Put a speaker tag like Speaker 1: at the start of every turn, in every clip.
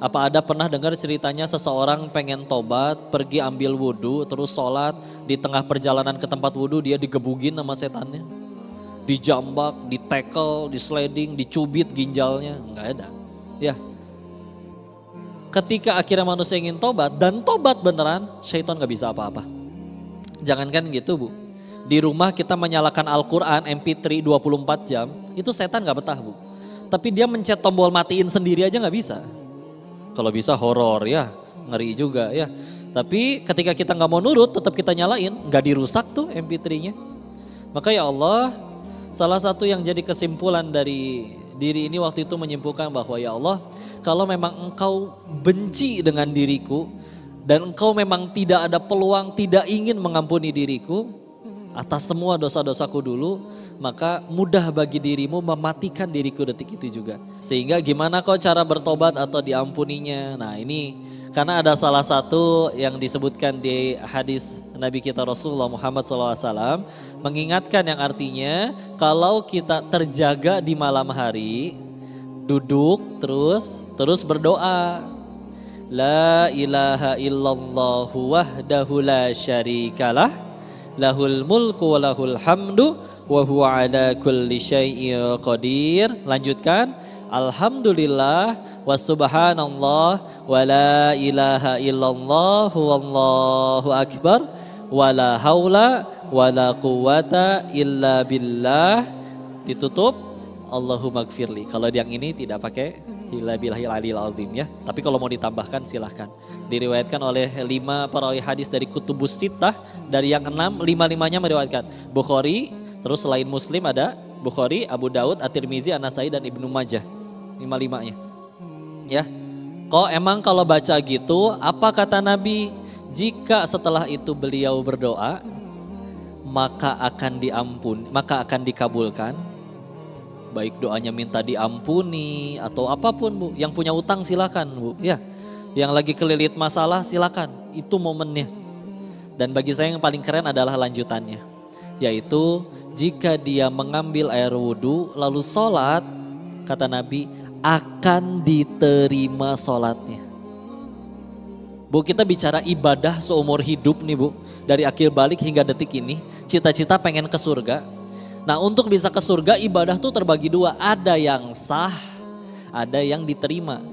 Speaker 1: Apa ada pernah dengar ceritanya seseorang pengen tobat, pergi ambil wudhu, terus sholat, di tengah perjalanan ke tempat wudhu dia digebugin sama setannya. Dijambak, ditekel, disliding, dicubit ginjalnya, enggak ada. Ya, ketika akhirnya manusia ingin tobat dan tobat beneran, syaitan gak bisa apa-apa. Jangankan gitu Bu, di rumah kita menyalakan Al-Quran MP3 24 jam, itu setan gak betah Bu. Tapi dia mencet tombol matiin sendiri aja gak bisa. Kalau bisa horor ya, ngeri juga ya. Tapi ketika kita gak mau nurut, tetap kita nyalain, gak dirusak tuh MP3-nya. Maka ya Allah, salah satu yang jadi kesimpulan dari diri ini waktu itu menyimpulkan bahwa ya Allah, kalau memang Engkau benci dengan diriku dan Engkau memang tidak ada peluang, tidak ingin mengampuni diriku atas semua dosa-dosaku dulu, maka mudah bagi dirimu mematikan diriku detik itu juga. Sehingga gimana kok cara bertobat atau diampuninya? Nah ini karena ada salah satu yang disebutkan di hadis Nabi kita Rasulullah Muhammad SAW mengingatkan yang artinya kalau kita terjaga di malam hari, duduk terus berdoa. La ilaha illallah wahdahu la syarikalah, lahul mulku wa lahul hamdu wa huwa ala kulli syai'in qadir. Lanjutkan. Alhamdulillah wa subhanallah wa la ilaha illallah wallahu akbar wa la haula wa la quwata illa billah. Ditutup Allahumma gfirli. Kalau yang ini tidak pakai illa billahil aliyil azim ya. Tapi kalau mau ditambahkan silahkan. Diriwayatkan oleh 5 perawi hadis dari Kutubus Sittah, dari yang 6, 5-5-nya meriwayatkan. Bukhari, terus selain Muslim ada Bukhari, Abu Daud, At-Tirmizi, An-Nasai dan Ibnu Majah. 5-5-nya. Ya. Kok emang kalau baca gitu, apa kata Nabi? Jika setelah itu beliau berdoa, maka akan dikabulkan. Baik doanya minta diampuni atau apapun Bu. Yang punya utang silakan Bu. Ya. Yang lagi kelilit masalah silakan. Itu momennya. Dan bagi saya yang paling keren adalah lanjutannya. Yaitu jika dia mengambil air wudhu lalu sholat, kata Nabi, akan diterima sholatnya. Bu, kita bicara ibadah seumur hidup nih Bu. Dari akhir balik hingga detik ini, cita-cita pengen ke surga. Nah untuk bisa ke surga ibadah tuh terbagi 2. Ada yang sah, ada yang diterima.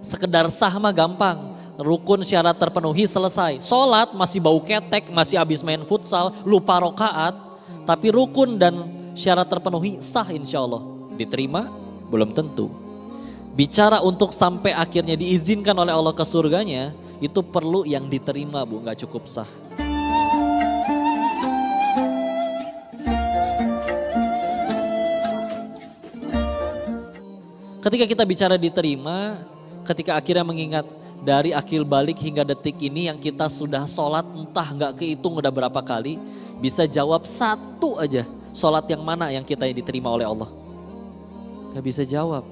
Speaker 1: Sekedar sah mah gampang. Rukun syarat terpenuhi selesai. Sholat masih bau ketek, masih habis main futsal, lupa rokaat. Tapi rukun dan syarat terpenuhi sah insya Allah. Diterima? Belum tentu. Bicara untuk sampai akhirnya diizinkan oleh Allah ke surganya, itu perlu yang diterima Bu, gak cukup sah. Ketika kita bicara diterima, ketika akhirnya mengingat dari akhir balik hingga detik ini yang kita sudah sholat entah gak kehitung udah berapa kali, bisa jawab satu aja sholat yang mana yang kita diterima oleh Allah. Gak bisa jawab.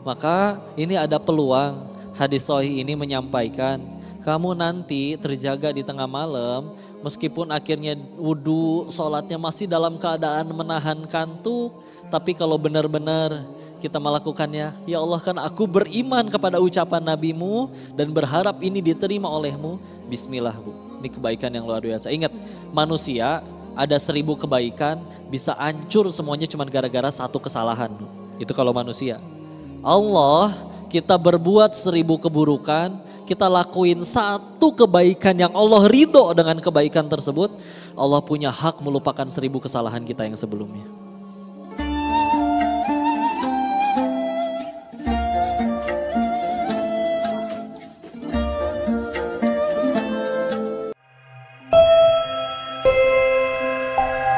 Speaker 1: Maka ini ada peluang hadis sahih ini menyampaikan kamu nanti terjaga di tengah malam meskipun akhirnya wudhu sholatnya masih dalam keadaan menahan kantuk. Tapi kalau benar-benar kita melakukannya, ya Allah kan aku beriman kepada ucapan nabimu dan berharap ini diterima olehmu. Bismillah Bu, ini kebaikan yang luar biasa. Ingat manusia ada 1000 kebaikan bisa hancur semuanya cuma gara-gara satu kesalahan. Itu kalau manusia. Allah kita berbuat 1000 keburukan, kita lakuin satu kebaikan yang Allah ridho dengan kebaikan tersebut, Allah punya hak melupakan 1000 kesalahan kita yang sebelumnya.